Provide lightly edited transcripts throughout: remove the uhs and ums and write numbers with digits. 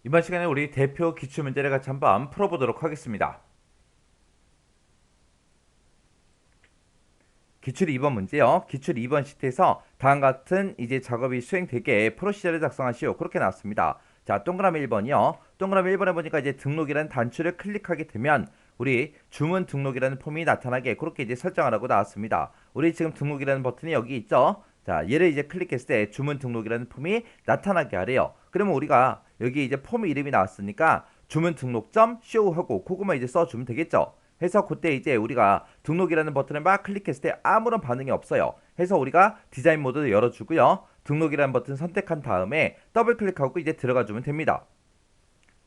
이번 시간에 우리 대표 기출문제를 같이 한번 풀어보도록 하겠습니다. 기출 2번 문제요. 기출 2번 시트에서 다음과 같은 이제 작업이 수행되게 프로시저를 작성하시오. 그렇게 나왔습니다. 자, 동그라미 1번이요. 동그라미 1번에 보니까 이제 등록이라는 단추를 클릭하게 되면 우리 주문 등록이라는 폼이 나타나게 그렇게 이제 설정하라고 나왔습니다. 우리 지금 등록이라는 버튼이 여기 있죠. 자, 얘를 이제 클릭했을 때 주문 등록이라는 폼이 나타나게 하래요. 그러면 우리가 여기 이제 폼 이름이 나왔으니까 주문 등록점 쇼 하고 그거만 이제 써주면 되겠죠. 해서 그때 이제 우리가 등록이라는 버튼을 막 클릭했을 때 아무런 반응이 없어요. 해서 우리가 디자인 모드를 열어주고요. 등록이라는 버튼 선택한 다음에 더블 클릭하고 이제 들어가주면 됩니다.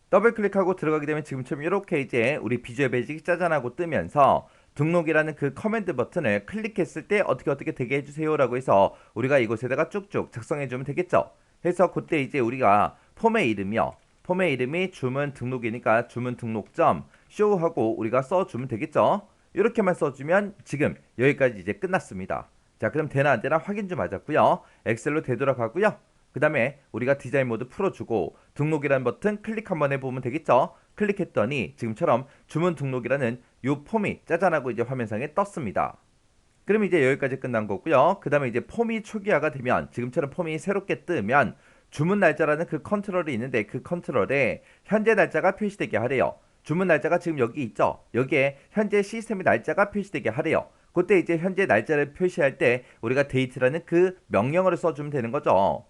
더블 클릭하고 들어가게 되면 지금처럼 이렇게 이제 우리 비주얼 베이직이 짜잔하고 뜨면서 등록이라는 그 커맨드 버튼을 클릭했을 때 어떻게 되게 해주세요라고 해서 우리가 이곳에다가 쭉쭉 작성해주면 되겠죠. 해서 그때 이제 우리가 폼의 이름이요. 폼의 이름이 주문 등록이니까 주문 등록점 쇼하고 우리가 써주면 되겠죠. 이렇게만 써주면 지금 여기까지 이제 끝났습니다. 자, 그럼 되나 안 되나 확인 좀 하자고요. 엑셀로 되돌아가고요. 그 다음에 우리가 디자인 모드 풀어주고 등록이라는 버튼 클릭 한번 해보면 되겠죠. 클릭했더니 지금처럼 주문 등록이라는 요 폼이 짜잔하고 이제 화면상에 떴습니다. 그럼 이제 여기까지 끝난 거고요. 그 다음에 이제 폼이 초기화가 되면 지금처럼 폼이 새롭게 뜨면 주문 날짜라는 그 컨트롤이 있는데 그 컨트롤에 현재 날짜가 표시되게 하래요. 주문 날짜가 지금 여기 있죠. 여기에 현재 시스템의 날짜가 표시되게 하래요. 그때 이제 현재 날짜를 표시할 때 우리가 데이트라는 그 명령어를 써주면 되는 거죠.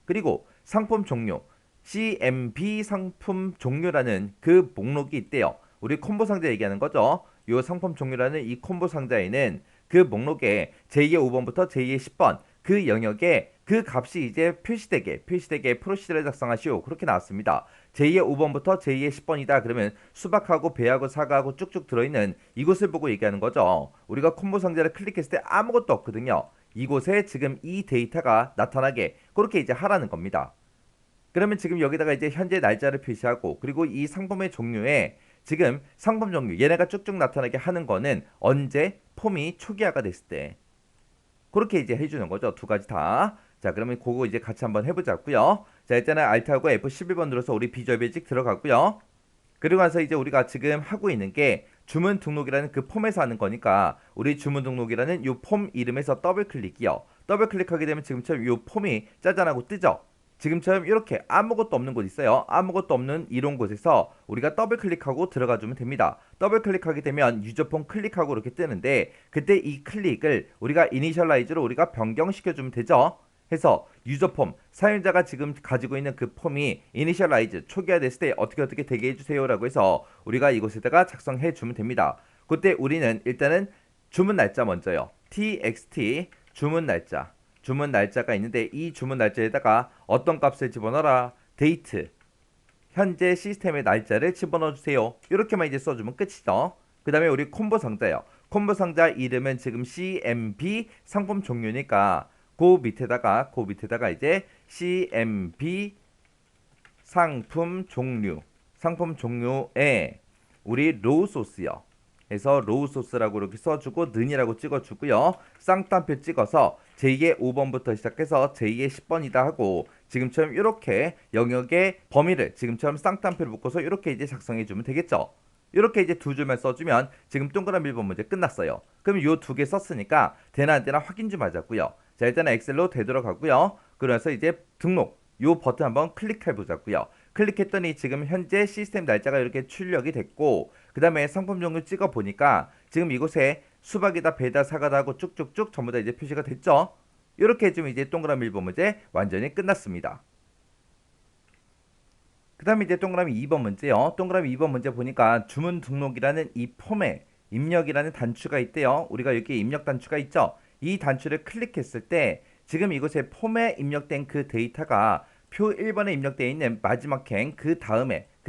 그리고 상품 종류 CMB 상품 종류라는 그 목록이 있대요. 우리 콤보 상자 얘기하는 거죠. 요 상품 종류라는 이 콤보 상자에는 그 목록에 제2의 5번부터 제2의 10번 그 영역에 그 값이 이제 표시되게 프로시저를 작성하시오. 그렇게 나왔습니다. 제2의 5번부터 제2의 10번이다. 그러면 수박하고 배하고 사과하고 쭉쭉 들어있는 이곳을 보고 얘기하는 거죠. 우리가 콤보 상자를 클릭했을 때 아무것도 없거든요. 이곳에 지금 이 데이터가 나타나게 그렇게 이제 하라는 겁니다. 그러면 지금 여기다가 이제 현재 날짜를 표시하고 그리고 이 상품의 종류에 지금 상품 종류 얘네가 쭉쭉 나타나게 하는 거는 언제 폼이 초기화가 됐을 때 그렇게 이제 해주는 거죠. 두 가지 다. 자, 그러면 그거 이제 같이 한번 해보자고요. 자, 일단은 Alt하고 F11번 눌러서 우리 비주얼 베이직 들어가고요. 그리고 나서 이제 우리가 지금 하고 있는 게 주문 등록이라는 그 폼에서 하는 거니까 우리 주문 등록이라는 이 폼 이름에서 더블 클릭이요. 더블 클릭하게 되면 지금처럼 이 폼이 짜잔하고 뜨죠. 지금처럼 이렇게 아무것도 없는 곳 있어요. 아무것도 없는 이런 곳에서 우리가 더블 클릭하고 들어가 주면 됩니다. 더블 클릭하게 되면 유저폼 클릭하고 이렇게 뜨는데 그때 이 클릭을 우리가 이니셜라이즈로 우리가 변경시켜 주면 되죠. 해서 유저폼 사용자가 지금 가지고 있는 그 폼이 이니셜라이즈 초기화됐을 때 어떻게 되게 해주세요라고 해서 우리가 이곳에다가 작성해 주면 됩니다. 그때 우리는 일단은 주문 날짜 먼저요. txt 주문 날짜가 있는데 이 주문 날짜에다가 어떤 값을 집어넣어라 데이트 현재 시스템의 날짜를 집어넣어 주세요. 이렇게만 이제 써주면 끝이죠. 그 다음에 우리 콤보 상자요. 콤보 상자 이름은 지금 CMB 상품 종류니까 그 밑에다가 이제 CMB 상품 종류에 우리 로우 소스요. 해서 로우 소스라고 이렇게 써주고 는이라고 찍어주고요. 쌍따옴표 찍어서 제2의 5번부터 시작해서 제2의 10번이다 하고 지금처럼 이렇게 영역의 범위를 지금처럼 쌍따옴표를 묶어서 이렇게 이제 작성해주면 되겠죠. 이렇게 이제 두 줄만 써주면 지금 동그라미 1번 문제 끝났어요. 그럼 요 두 개 썼으니까 되나 안 되나 확인 좀 하자고요. 자, 일단은 엑셀로 되돌아가고요. 그래서 이제 등록 요 버튼 한번 클릭해 보자고요. 클릭했더니 지금 현재 시스템 날짜가 이렇게 출력이 됐고 그 다음에 상품 종류 찍어 보니까 지금 이곳에 수박이다 배다 사과다 하고 쭉쭉쭉 전부 다 이제 표시가 됐죠. 이렇게 해주면 이제 동그라미 1번 문제 완전히 끝났습니다. 그 다음에 이제 동그라미 2번 문제요. 동그라미 2번 문제 보니까 주문 등록이라는 이 폼에 입력이라는 단추가 있대요. 우리가 여기 입력 단추가 있죠. 이 단추를 클릭했을 때 지금 이곳에 폼에 입력된 그 데이터가 표 1번에 입력되어 있는 마지막 행 그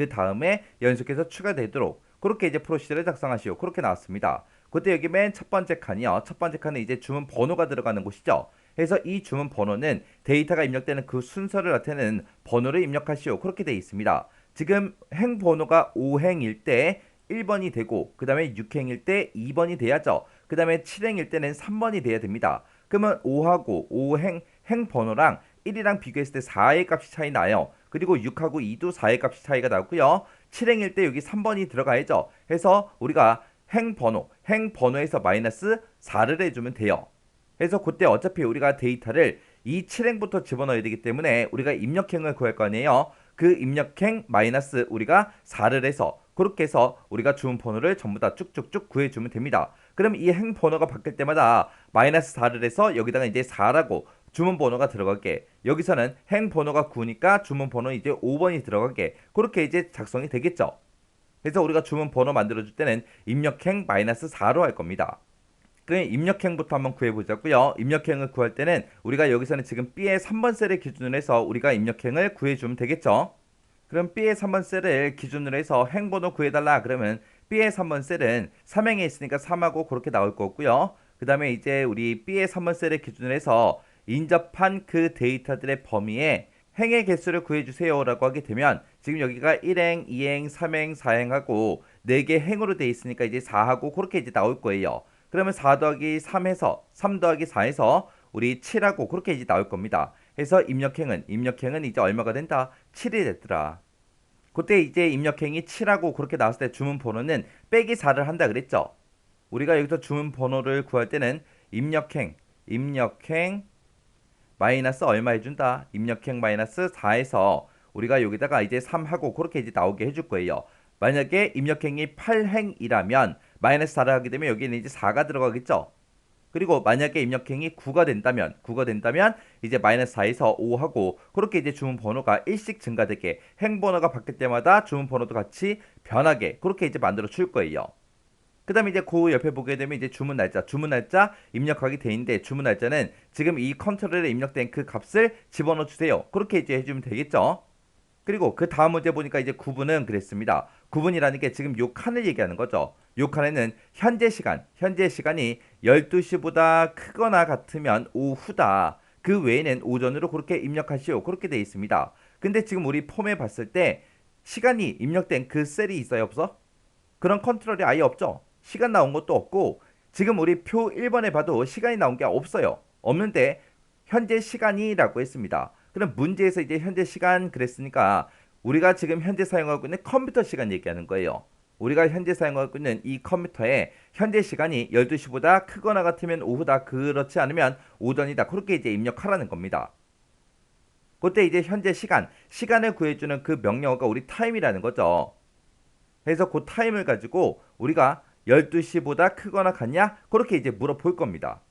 다음에 연속해서 추가되도록 그렇게 이제 프로시저를 작성하시오. 그렇게 나왔습니다. 그때 여기 맨 첫 번째 칸이요. 첫 번째 칸은 이제 주문 번호가 들어가는 곳이죠. 그래서 이 주문 번호는 데이터가 입력되는 그 순서를 나타내는 번호를 입력하시오. 그렇게 되어 있습니다. 지금 행 번호가 5행일 때 1번이 되고 그 다음에 6행일 때 2번이 돼야죠. 그 다음에 7행일 때는 3번이 돼야 됩니다. 그러면 5하고 5행 행 번호랑 1이랑 비교했을 때 4의 값이 차이 나요. 그리고 6하고 2도 4의 값이 차이가 나고요. 실행일 때 여기 3번이 들어가야죠. 해서 우리가 행번호에서 마이너스 4를 해주면 돼요. 그래서 그때 어차피 우리가 데이터를 이 7행부터 집어넣어야 되기 때문에 우리가 입력행을 구할 거 아니에요. 그 입력행 마이너스 우리가 4를 해서 그렇게 해서 우리가 주문 번호를 전부 다 쭉쭉쭉 구해주면 됩니다. 그럼 이 행 번호가 바뀔 때마다 마이너스 4를 해서 여기다가 이제 4라고 주문 번호가 들어가게, 여기서는 행 번호가 9니까 주문 번호 이제 5번이 들어가게, 그렇게 이제 작성이 되겠죠. 그래서 우리가 주문 번호 만들어줄 때는 입력행 마이너스 4로 할 겁니다. 그 입력행부터 한번 구해보자고요. 입력행을 구할 때는 우리가 여기서는 지금 B의 3번 셀을 기준으로 해서 우리가 입력행을 구해주면 되겠죠. 그럼 B의 3번 셀을 기준으로 해서 행번호 구해달라 그러면 B의 3번 셀은 3행에 있으니까 3하고 그렇게 나올 거고요. 그 다음에 이제 우리 B의 3번 셀을 기준으로 해서 인접한 그 데이터들의 범위에 행의 개수를 구해주세요 라고 하게 되면 지금 여기가 1행, 2행, 3행, 4행하고 4개 행으로 돼 있으니까 이제 4하고 그렇게 이제 나올 거예요. 그러면 4 더하기 3에서 3 더하기 4에서 우리 7하고 그렇게 이제 나올 겁니다. 그래서 입력행은 이제 얼마가 된다? 7이 됐더라. 그때 이제 입력행이 7하고 그렇게 나왔을 때 주문 번호는 빼기 4를 한다 그랬죠. 우리가 여기서 주문 번호를 구할 때는 입력행 마이너스 얼마 해준다? 입력행 마이너스 4에서 우리가 여기다가 이제 3하고 그렇게 이제 나오게 해줄 거예요. 만약에 입력행이 8행이라면 마이너스 4를 하게 되면 여기는 이제 4가 들어가겠죠. 그리고 만약에 입력행이 9가 된다면 이제 마이너스 4에서 5하고 그렇게 이제 주문 번호가 1씩 증가되게, 행 번호가 바뀔 때마다 주문 번호도 같이 변하게 그렇게 이제 만들어 줄 거예요. 그 다음에 이제 그 옆에 보게 되면 이제 주문 날짜 입력하게 돼 있는데, 주문 날짜는 지금 이 컨트롤에 입력된 그 값을 집어넣어 주세요. 그렇게 이제 해주면 되겠죠. 그리고 그 다음 문제 보니까 이제 구분은 그랬습니다. 구분이라는 게 지금 요 칸을 얘기하는 거죠. 요 칸에는 현재 시간이 12시보다 크거나 같으면 오후다. 그 외에는 오전으로 그렇게 입력하시오. 그렇게 돼 있습니다. 근데 지금 우리 폼에 봤을 때 시간이 입력된 그 셀이 있어요, 없어? 그런 컨트롤이 아예 없죠. 시간 나온 것도 없고, 지금 우리 표 1번에 봐도 시간이 나온 게 없어요. 없는데 현재 시간이라고 했습니다. 그럼 문제에서 이제 현재 시간 그랬으니까 우리가 지금 현재 사용하고 있는 컴퓨터 시간 얘기하는 거예요. 우리가 현재 사용하고 있는 이 컴퓨터에 현재 시간이 12시보다 크거나 같으면 오후다, 그렇지 않으면 오전이다, 그렇게 이제 입력하라는 겁니다. 그때 이제 현재 시간을 구해주는 그 명령어가 우리 타임이라는 거죠. 그래서 그 타임을 가지고 우리가 12시보다 크거나 같냐? 그렇게 이제 물어볼 겁니다.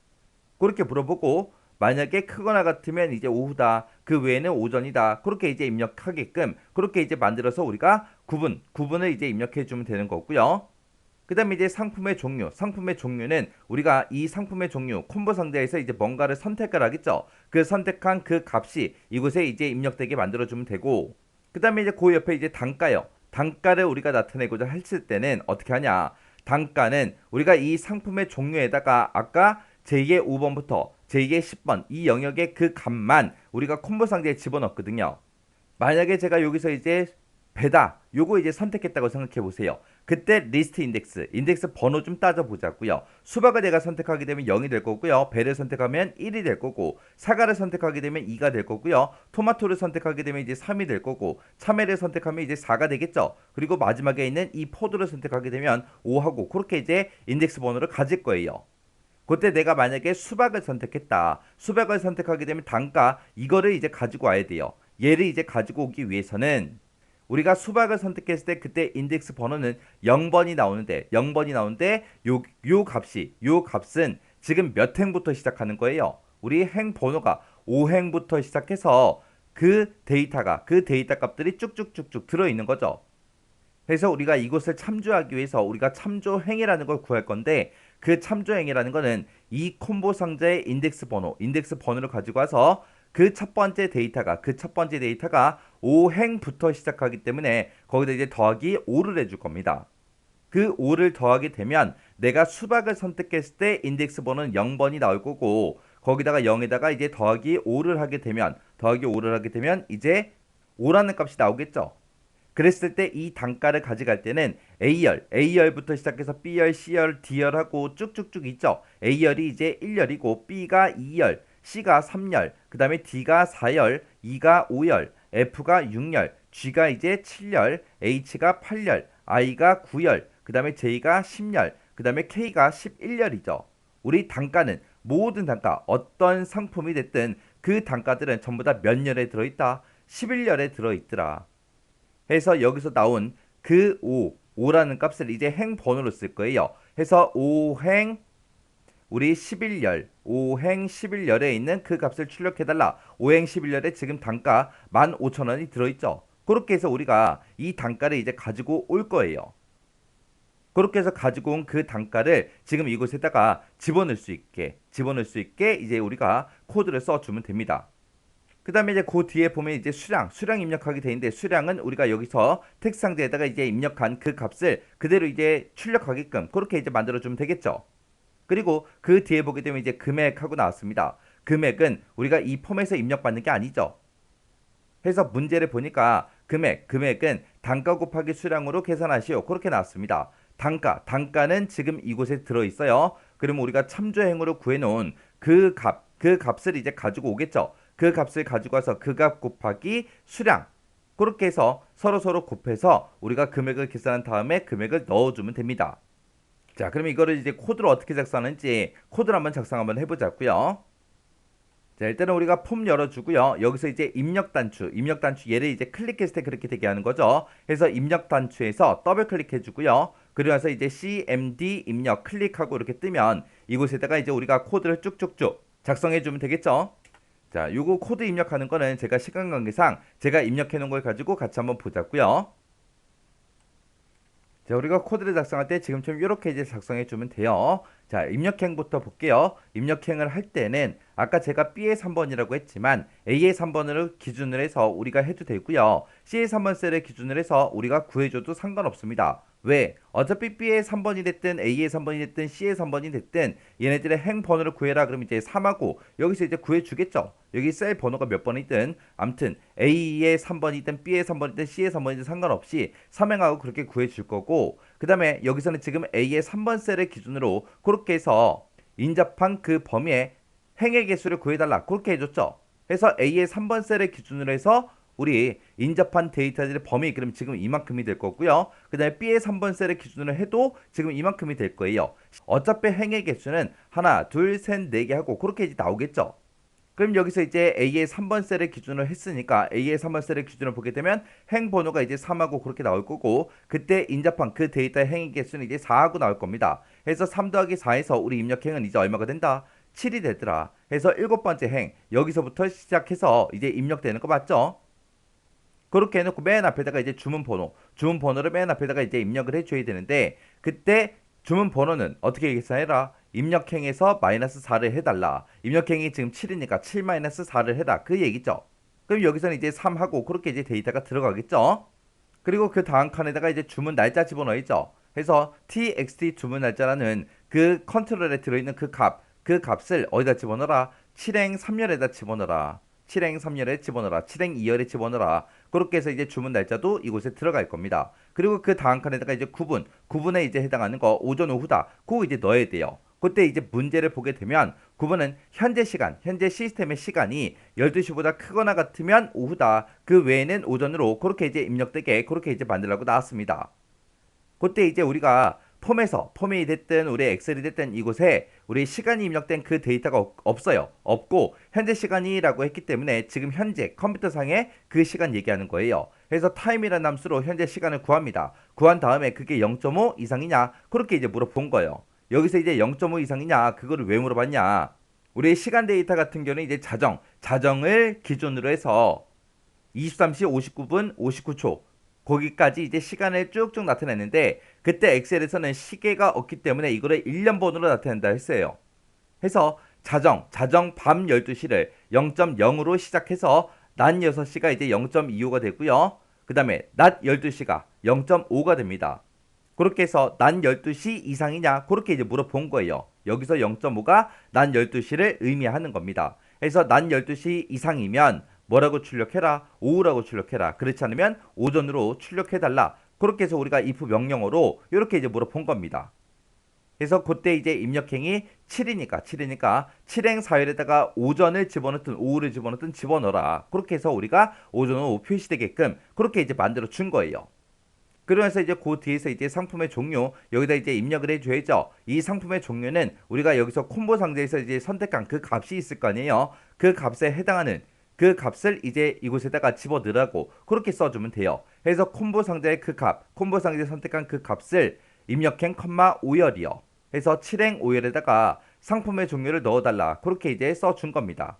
그렇게 물어보고 만약에 크거나 같으면 이제 오후다, 그 외에는 오전이다, 그렇게 이제 입력하게끔 그렇게 이제 만들어서 우리가 구분을 이제 입력해 주면 되는 거고요. 그 다음에 이제 상품의 종류는 우리가 이 상품의 종류 콤보 상자에서 이제 뭔가를 선택을 하겠죠. 그 선택한 그 값이 이곳에 이제 입력되게 만들어 주면 되고, 그 다음에 이제 그 옆에 이제 단가를 우리가 나타내고자 했을 때는 어떻게 하냐? 단가는 우리가 이 상품의 종류에다가 아까 제2의 5번부터 제2의 10번 이 영역의 그 값만 우리가 콤보 상자에 집어넣거든요. 만약에 제가 여기서 이제 배다 요거 이제 선택했다고 생각해 보세요. 그때 리스트 인덱스 번호 좀 따져보자고요. 수박을 내가 선택하게 되면 0이 될 거고요. 배를 선택하면 1이 될 거고, 사과를 선택하게 되면 2가 될 거고요. 토마토를 선택하게 되면 이제 3이 될 거고, 참외를 선택하면 이제 4가 되겠죠. 그리고 마지막에 있는 이 포도를 선택하게 되면 5하고 그렇게 이제 인덱스 번호를 가질 거예요. 그때 내가 만약에 수박을 선택했다. 수박을 선택하게 되면 단가 이거를 이제 가지고 와야 돼요. 얘를 이제 가지고 오기 위해서는 우리가 수박을 선택했을 때 그때 인덱스 번호는 0번이 나오는데 요 값은 지금 몇 행부터 시작하는 거예요. 우리 행 번호가 5행부터 시작해서 그 데이터 값들이 쭉쭉쭉쭉 들어있는 거죠. 그래서 우리가 이곳을 참조하기 위해서 우리가 참조행이라는 걸 구할 건데, 그 참조행이라는 거는 이 콤보 상자의 인덱스 번호를 가지고 와서 그 첫 번째 데이터가 5행부터 시작하기 때문에 거기다 이제 더하기 5를 해줄 겁니다. 그 5를 더하게 되면 내가 수박을 선택했을 때 인덱스 번호는 0번이 나올 거고, 거기다가 0에다가 이제 더하기 5를 하게 되면 이제 5라는 값이 나오겠죠. 그랬을 때 이 단가를 가져갈 때는 A열부터 시작해서 B열, C열, D열하고 쭉쭉쭉 있죠. A열이 이제 1열이고 B가 2열, C가 3열, 그 다음에 D가 4열, E가 5열, F가 6열, G가 이제 7열, H가 8열, I가 9열, 그 다음에 J가 10열, 그 다음에 K가 11열이죠. 우리 단가는 모든 단가, 어떤 상품이 됐든 그 단가들은 전부 다 몇 열에 들어있다? 11열에 들어있더라. 해서 여기서 나온 그 5라는 값을 이제 행번호로 쓸 거예요. 해서 5행 우리 11열, 5행 11열에 있는 그 값을 출력해달라. 5행 11열에 지금 단가 15,000원이 들어있죠. 그렇게 해서 우리가 이 단가를 이제 가지고 올 거예요. 그렇게 해서 가지고 온 그 단가를 지금 이곳에다가 집어넣을 수 있게 이제 우리가 코드를 써주면 됩니다. 그 다음에 이제 그 뒤에 보면 이제 수량 입력하게 되는데, 수량은 우리가 여기서 텍스트 상자에다가 이제 입력한 그 값을 그대로 이제 출력하게끔 그렇게 이제 만들어주면 되겠죠. 그리고 그 뒤에 보게 되면 이제 금액하고 나왔습니다. 금액은 우리가 이 폼에서 입력받는 게 아니죠. 해서 문제를 보니까 금액은 단가 곱하기 수량으로 계산하시오. 그렇게 나왔습니다. 단가는 지금 이곳에 들어있어요. 그러면 우리가 참조행으로 구해놓은 그 값을 이제 가지고 오겠죠. 그 값을 가지고 와서 그 값 곱하기 수량. 그렇게 해서 서로 곱해서 우리가 금액을 계산한 다음에 금액을 넣어주면 됩니다. 자, 그럼 이거를 이제 코드로 어떻게 작성하는지 코드를 한번 작성 한번 해보자고요. 자, 일단은 우리가 폼 열어주고요. 여기서 이제 입력 단추 얘를 이제 클릭했을 때 그렇게 되게 하는 거죠. 그래서 입력 단추에서 더블 클릭해주고요. 그러면서 이제 CMD 입력 클릭하고 이렇게 뜨면 이곳에다가 이제 우리가 코드를 쭉쭉쭉 작성해주면 되겠죠. 자, 요거 코드 입력하는 거는 제가 시간 관계상 제가 입력해 놓은 걸 가지고 같이 한번 보자고요. 자, 우리가 코드를 작성할 때 지금처럼 이렇게 이제 작성해 주면 돼요. 자, 입력행부터 볼게요. 입력행을 할 때는 아까 제가 B의 3번이라고 했지만 A의 3번으로 기준을 해서 우리가 해도 되고요. C의 3번 셀을 기준을 해서 우리가 구해줘도 상관없습니다. 왜? 어차피 B의 3번이 됐든 A의 3번이 됐든 C의 3번이 됐든 얘네들의 행 번호를 구해라. 그럼 이제 3하고 여기서 이제 구해주겠죠. 여기 셀 번호가 몇 번이든 아무튼 A의 3번이든 B의 3번이든 C의 3번이든 상관없이 3행하고 그렇게 구해줄 거고, 그 다음에 여기서는 지금 A의 3번 셀을 기준으로 그렇게 해서 인접한 그 범위의 행의 개수를 구해달라. 그렇게 해줬죠. 해서 A의 3번 셀을 기준으로 해서 우리 인접한 데이터들의 범위, 그럼 지금 이만큼이 될 거고요. 그 다음에 B의 3번 셀을 기준으로 해도 지금 이만큼이 될 거예요. 어차피 행의 개수는 하나, 둘, 셋, 네 개 하고 그렇게 이제 나오겠죠. 그럼 여기서 이제 A의 3번 셀을 기준으로 했으니까 A의 3번 셀을 기준으로 보게 되면 행 번호가 이제 3하고 그렇게 나올 거고, 그때 인접한 그 데이터의 행의 개수는 이제 4하고 나올 겁니다. 해서 3 더하기 4에서 우리 입력행은 이제 얼마가 된다? 7이 되더라. 해서 7번째 행, 여기서부터 시작해서 이제 입력되는 거 맞죠? 그렇게 해놓고 맨 앞에다가 이제 주문번호를 맨 앞에다가 이제 입력을 해줘야 되는데, 그때 주문번호는 어떻게 계산해라? 입력행에서 마이너스 4를 해달라. 입력행이 지금 7이니까 7 마이너스 4를 해라. 그 얘기죠. 그럼 여기서는 이제 3하고 그렇게 이제 데이터가 들어가겠죠. 그리고 그 다음 칸에다가 이제 주문 날짜 집어넣어야죠. 해서 txt 주문 날짜라는 그 컨트롤에 들어있는 그 값을 어디다 집어넣어라? 7행 3열에다 집어넣어라. 7행 3열에 집어넣어라. 7행 2열에 집어넣어라. 그렇게 해서 이제 주문 날짜도 이곳에 들어갈 겁니다. 그리고 그 다음 칸에다가 이제 9분에 이제 해당하는 거 오전 오후다. 그거 이제 넣어야 돼요. 그때 이제 문제를 보게 되면 9분은 현재 시스템의 시간이 12시보다 크거나 같으면 오후다. 그 외에는 오전으로 그렇게 이제 입력되게 그렇게 이제 만들라고 나왔습니다. 그때 이제 우리가 폼이 됐든 우리 엑셀이 됐든 이곳에 우리 시간이 입력된 그 데이터가 없어요. 없고 현재 시간이라고 했기 때문에 지금 현재 컴퓨터상에 그 시간 얘기하는 거예요. 그래서 타임이라는 함수로 현재 시간을 구합니다. 구한 다음에 그게 0.5 이상이냐 그렇게 이제 물어본 거예요. 여기서 이제 0.5 이상이냐 그거를 왜 물어봤냐? 우리 시간 데이터 같은 경우는 이제 자정을 기준으로 해서 23시 59분 59초 거기까지 이제 시간을 쭉쭉 나타냈는데, 그때 엑셀에서는 시계가 없기 때문에 이거를 1년번으로 나타낸다 했어요. 해서 자정 밤 12시를 0.0으로 시작해서 낮 6시가 이제 0.25가 되고요. 그 다음에 낮 12시가 0.5가 됩니다. 그렇게 해서 낮 12시 이상이냐 그렇게 이제 물어본 거예요. 여기서 0.5가 낮 12시를 의미하는 겁니다. 그래서 낮 12시 이상이면 뭐라고 출력해라? 오후라고 출력해라. 그렇지 않으면 오전으로 출력해달라. 그렇게 해서 우리가 if 명령어로 이렇게 이제 물어본 겁니다. 그래서 그때 이제 입력행이 7이니까 7행 4열에다가 오전을 집어넣든 오후를 집어넣든 집어넣어라. 그렇게 해서 우리가 오전 오후 표시되게끔 그렇게 이제 만들어 준 거예요. 그러면서 이제 그 뒤에서 이제 상품의 종류 여기다 이제 입력을 해줘야죠. 이 상품의 종류는 우리가 여기서 콤보 상자에서 이제 선택한 그 값이 있을 거 아니에요. 그 값에 해당하는 그 값을 이제 이곳에다가 집어넣으라고 그렇게 써주면 돼요. 그래서 콤보 상자의 그 값, 콤보 상자에 선택한 그 값을 입력행, 5열이요. 해서 7행 5열에다가 상품의 종류를 넣어달라. 그렇게 이제 써준 겁니다.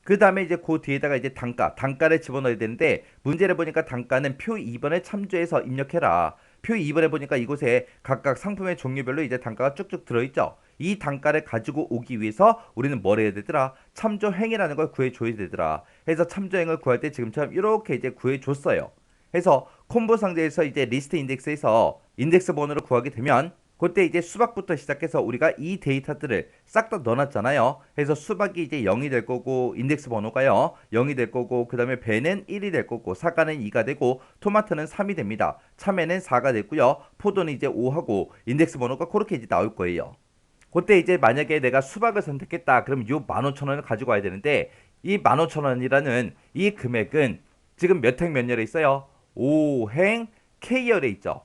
그 다음에 이제 그 뒤에다가 이제 단가를 집어넣어야 되는데 문제를 보니까 단가는 표 2번을 참조해서 입력해라. 표 2번에 보니까 이곳에 각각 상품의 종류별로 이제 단가가 쭉쭉 들어있죠. 이 단가를 가지고 오기 위해서 우리는 뭘 해야 되더라? 참조행이라는 걸 구해줘야 되더라. 해서 참조행을 구할 때 지금처럼 이렇게 이제 구해줬어요. 해서 콤보 상자에서 이제 리스트 인덱스에서 인덱스 번호를 구하게 되면 그때 이제 수박부터 시작해서 우리가 이 데이터들을 싹 다 넣어놨잖아요. 그래서 수박이 이제 0이 될 거고 인덱스 번호가요 0이 될 거고 그 다음에 배는 1이 될 거고 사과는 2가 되고 토마토는 3이 됩니다. 참외는 4가 됐고요. 포도는 이제 5하고 인덱스 번호가 그렇게 이제 나올 거예요. 그때 이제 만약에 내가 수박을 선택했다 그럼 요 15,000원을 가지고 와야 되는데 이 15,000원이라는 이 금액은 지금 몇 행 몇 열에 있어요? 5행 K열에 있죠.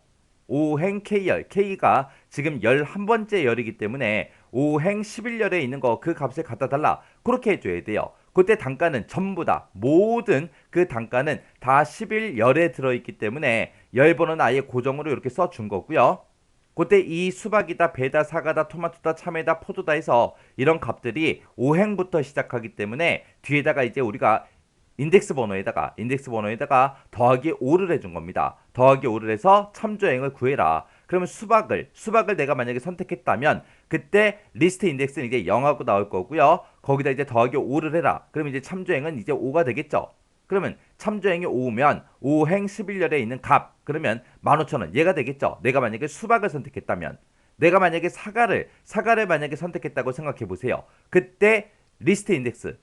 5행 K열, K가 지금 11번째 열이기 때문에 5행 11열에 있는 거 그 값을 갖다 달라. 그렇게 해줘야 돼요. 그때 단가는 전부 다 모든 그 단가는 다 11열에 들어있기 때문에 열번호는 아예 고정으로 이렇게 써준 거고요. 그때 이 수박이다, 배다, 사과다, 토마토다, 참외다, 포도다 해서 이런 값들이 5행부터 시작하기 때문에 뒤에다가 이제 우리가 인덱스 번호에다가 더하기 5를 해준 겁니다. 더하기 5를 해서 참조행을 구해라. 그러면 수박을 내가 만약에 선택했다면 그때 리스트 인덱스는 이제 0하고 나올 거고요. 거기다 이제 더하기 5를 해라. 그러면 이제 참조행은 이제 5가 되겠죠. 그러면 참조행이 5면 5행 11열에 있는 값 그러면 15,000원 얘가 되겠죠. 내가 만약에 수박을 선택했다면 내가 만약에 사과를 만약에 선택했다고 생각해 보세요. 그때 리스트 인덱스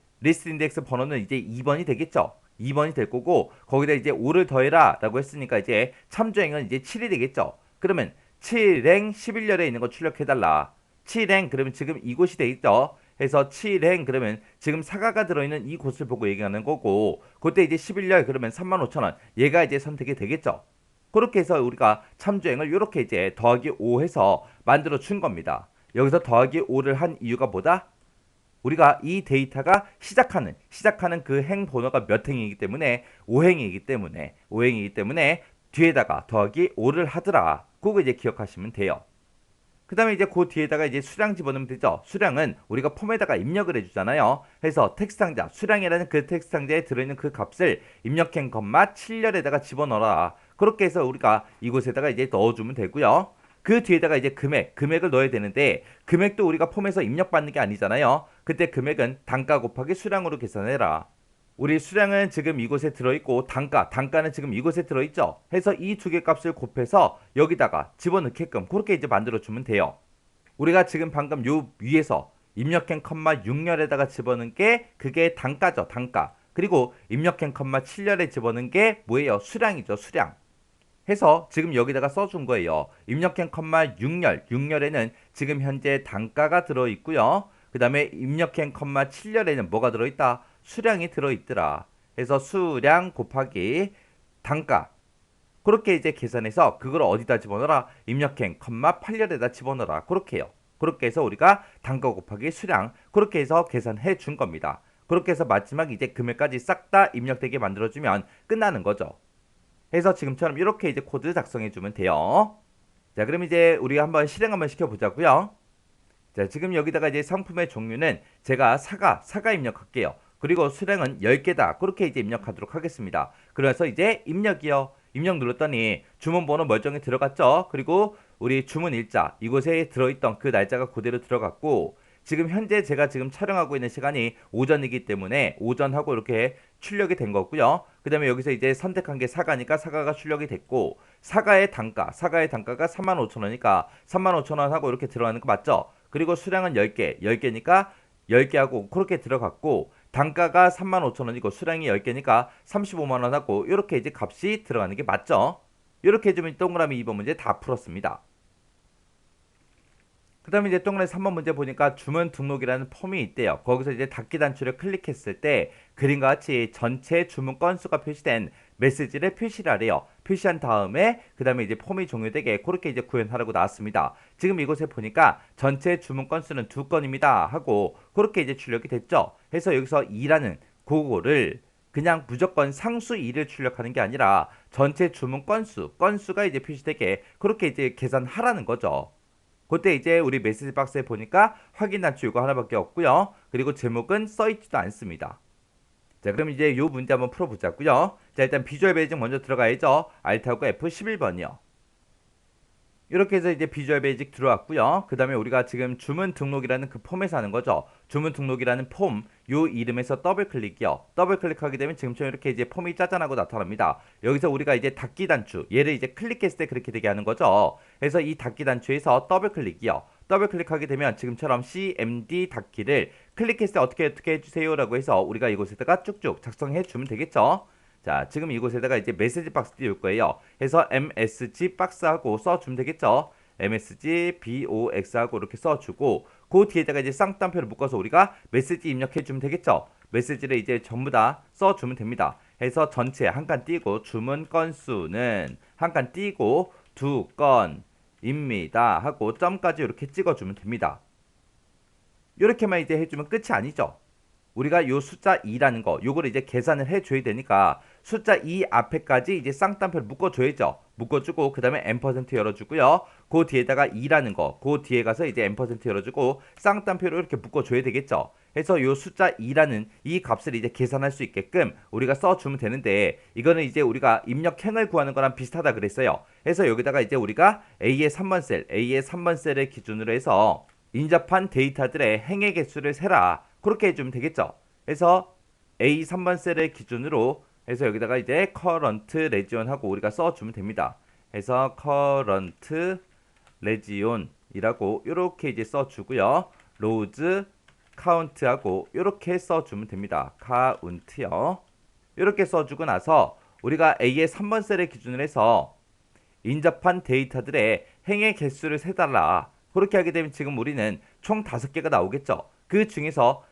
번호는 이제 2번이 되겠죠. 2번이 될 거고 거기다 이제 5를 더해라 라고 했으니까 이제 참조행은 이제 7이 되겠죠. 그러면 7행 11열에 있는 거 출력해달라. 7행 그러면 지금 이곳이 돼 있죠. 해서 7행 그러면 지금 사과가 들어있는 이 곳을 보고 얘기하는 거고 그때 이제 11열 그러면 35,000원 얘가 이제 선택이 되겠죠. 그렇게 해서 우리가 참조행을 이렇게 이제 더하기 5 해서 만들어 준 겁니다. 여기서 더하기 5를 한 이유가 뭐다? 우리가 이 데이터가 시작하는 그 행 번호가 몇 행이기 때문에 5행이기 때문에 뒤에다가 더하기 5를 하더라. 그거 이제 기억하시면 돼요. 그 다음에 이제 그 뒤에다가 이제 수량 집어넣으면 되죠. 수량은 우리가 폼에다가 입력을 해주잖아요. 해서 텍스트 상자, 수량이라는 그 텍스트 상자에 들어있는 그 값을 입력행, 7열에다가 집어넣어라. 그렇게 해서 우리가 이곳에다가 이제 넣어주면 되고요. 그 뒤에다가 이제 금액을 넣어야 되는데 금액도 우리가 폼에서 입력받는 게 아니잖아요. 그때 금액은 단가 곱하기 수량으로 계산해라. 우리 수량은 지금 이곳에 들어있고 단가는 지금 이곳에 들어있죠. 해서 이 두 개 값을 곱해서 여기다가 집어넣게끔 그렇게 이제 만들어주면 돼요. 우리가 지금 방금 요 위에서 입력행, 6열에다가 집어넣은 게 그게 단가죠. 단가. 그리고 입력행, 7열에 집어넣은 게 뭐예요? 수량이죠. 수량. 해서 지금 여기다가 써준 거예요. 입력행, 6열에는 지금 현재 단가가 들어있고요. 그 다음에 입력행, 7열에는 뭐가 들어있다? 수량이 들어있더라. 해서 수량 곱하기 단가. 그렇게 이제 계산해서 그걸 어디다 집어넣어라? 입력행, 8열에다 집어넣어라. 그렇게 해요. 그렇게 해서 우리가 단가 곱하기 수량. 그렇게 해서 계산해 준 겁니다. 그렇게 해서 마지막 이제 금액까지 싹 다 입력되게 만들어주면 끝나는 거죠. 해서 지금처럼 이렇게 이제 코드 작성해 주면 돼요. 자, 그럼 이제 우리가 한번 실행 한번 시켜보자고요. 자, 지금 여기다가 이제 상품의 종류는 제가 사과 입력할게요. 그리고 수량은 10개다. 그렇게 이제 입력하도록 하겠습니다. 그래서 이제 입력이요. 입력 눌렀더니 주문번호 멀쩡히 들어갔죠. 그리고 우리 주문 일자 이곳에 들어있던 그 날짜가 그대로 들어갔고 지금 현재 제가 지금 촬영하고 있는 시간이 오전이기 때문에 오전하고 이렇게 출력이 된 거고요. 그 다음에 여기서 이제 선택한 게 사과니까 사과가 출력이 됐고 사과의 단가가 35,000원이니까 35,000원 하고 이렇게 들어가는 거 맞죠? 그리고 수량은 10개니까 10개하고 그렇게 들어갔고 단가가 35,000원이고 수량이 10개니까 35만원 하고 이렇게 이제 값이 들어가는 게 맞죠? 이렇게 해주면 동그라미 2번 문제 다 풀었습니다. 그 다음에 이제 동그라미 3번 문제 보니까 주문 등록이라는 폼이 있대요. 거기서 이제 닫기 단추를 클릭했을 때 그림과 같이 전체 주문 건수가 표시된 메시지를 표시를 하래요. 표시한 다음에 그 다음에 이제 폼이 종료되게 그렇게 이제 구현하라고 나왔습니다. 지금 이곳에 보니까 전체 주문 건수는 2건입니다 하고 그렇게 이제 출력이 됐죠. 그래서 여기서 2라는 그거를 그냥 무조건 상수 2를 출력하는 게 아니라 전체 주문 건수가 이제 표시되게 그렇게 이제 계산하라는 거죠. 그때 이제 우리 메시지 박스에 보니까 확인 단추 이거 하나밖에 없고요. 그리고 제목은 써있지도 않습니다. 자, 그럼 이제 요 문제 한번 풀어보자고요. 자, 일단 비주얼 베이직 먼저 들어가야죠. Alt하고 F11번이요. 이렇게 해서 이제 비주얼 베이직 들어왔고요. 그 다음에 우리가 지금 주문 등록이라는 그 폼에서 하는 거죠. 주문 등록이라는 폼, 요 이름에서 더블 클릭이요. 더블 클릭하게 되면 지금처럼 이렇게 이제 폼이 짜잔하고 나타납니다. 여기서 우리가 이제 닫기 단추, 얘를 이제 클릭했을 때 그렇게 되게 하는 거죠. 그래서 이 닫기 단추에서 더블 클릭이요. 더블 클릭하게 되면 지금처럼 CMD 닫기를 클릭했을 때 어떻게 해주세요 라고 해서 우리가 이곳에다가 쭉쭉 작성해 주면 되겠죠. 자, 지금 이곳에다가 이제 메시지 박스 띄울 거예요. 해서 MSG 박스하고 써주면 되겠죠. MSG BOX하고 이렇게 써주고 그 뒤에다가 이제 쌍따옴표를 묶어서 우리가 메시지 입력해주면 되겠죠. 메시지를 이제 전부 다 써주면 됩니다. 해서 전체 한 칸 띄고 주문 건수는 한 칸 띄고 2건입니다 하고 점까지 이렇게 찍어주면 됩니다. 이렇게만 이제 해주면 끝이 아니죠. 우리가 요 숫자 2라는 거 요거를 이제 계산을 해줘야 되니까 숫자 2 앞에까지 이제 쌍따옴표를 묶어줘야죠. 묶어주고 그 다음에 M% 열어주고요. 그 뒤에다가 2라는 거 그 뒤에 가서 이제 M% 열어주고 쌍따옴표로 이렇게 묶어줘야 되겠죠. 해서 요 숫자 2라는 이 값을 이제 계산할 수 있게끔 우리가 써주면 되는데 이거는 이제 우리가 입력행을 구하는 거랑 비슷하다 그랬어요. 해서 여기다가 이제 우리가 A의 3번 셀을 기준으로 해서 인접한 데이터들의 행의 개수를 세라. 그렇게 해주면 되겠죠. 그래서 A 3번 셀을 기준으로 해서 여기다가 이제 current region 하고 우리가 써주면 됩니다. 해서 current region이라고 이렇게 이제 써주고요. rows count하고 이렇게 써주면 됩니다. count요. 이렇게 써주고 나서 우리가 A의 3번 셀을 기준으로 해서 인접한 데이터들의 행의 개수를 세달라. 그렇게 하게 되면 지금 우리는 총 5개가 나오겠죠. 그 중에서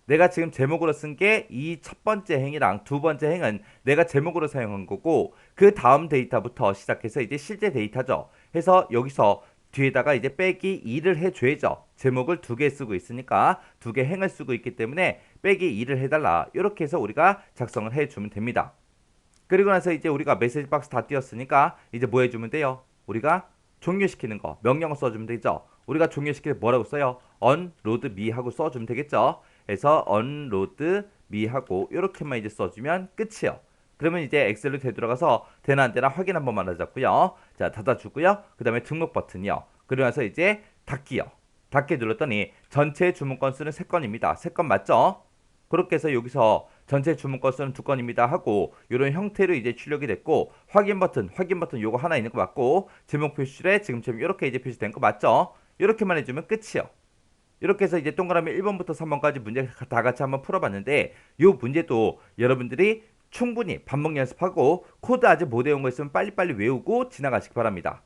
내가 지금 제목으로 쓴 게 이 첫 번째 행이랑 두 번째 행은 내가 제목으로 사용한 거고 그 다음 데이터부터 시작해서 이제 실제 데이터죠. 해서 여기서 뒤에다가 이제 빼기 2를 해줘야죠. 제목을 2개 쓰고 있으니까 2개 행을 쓰고 있기 때문에 빼기 2를 해달라. 이렇게 해서 우리가 작성을 해주면 됩니다. 그리고 나서 이제 우리가 메시지 박스 다 띄웠으니까 이제 뭐 해주면 돼요? 우리가 종료시키는 거 명령을 써주면 되죠. 우리가 종료시킬 때 뭐라고 써요? unload me 하고 써주면 되겠죠. 그래서 unload me 하고 이렇게만 이제 써주면 끝이에요. 그러면 이제 엑셀로 되돌아가서 되나 안 되나 확인 한 번만 하자고요. 자, 닫아주고요. 그 다음에 등록 버튼이요. 그리고 나서 이제 닫기요. 닫기 눌렀더니 전체 주문 건수는 3건입니다. 3건 맞죠? 그렇게 해서 여기서 전체 주문 건수는 2건입니다 하고 이런 형태로 이제 출력이 됐고 확인 버튼 요거 하나 있는 거 맞고 제목 표시에 지금처럼 이렇게 이제 표시된 거 맞죠? 이렇게만 해주면 끝이요. 이렇게 해서 이제 동그라미 1번부터 3번까지 문제 다 같이 한번 풀어봤는데 이 문제도 여러분들이 충분히 반복 연습하고 코드 아직 못 외운 거 있으면 빨리빨리 외우고 지나가시기 바랍니다.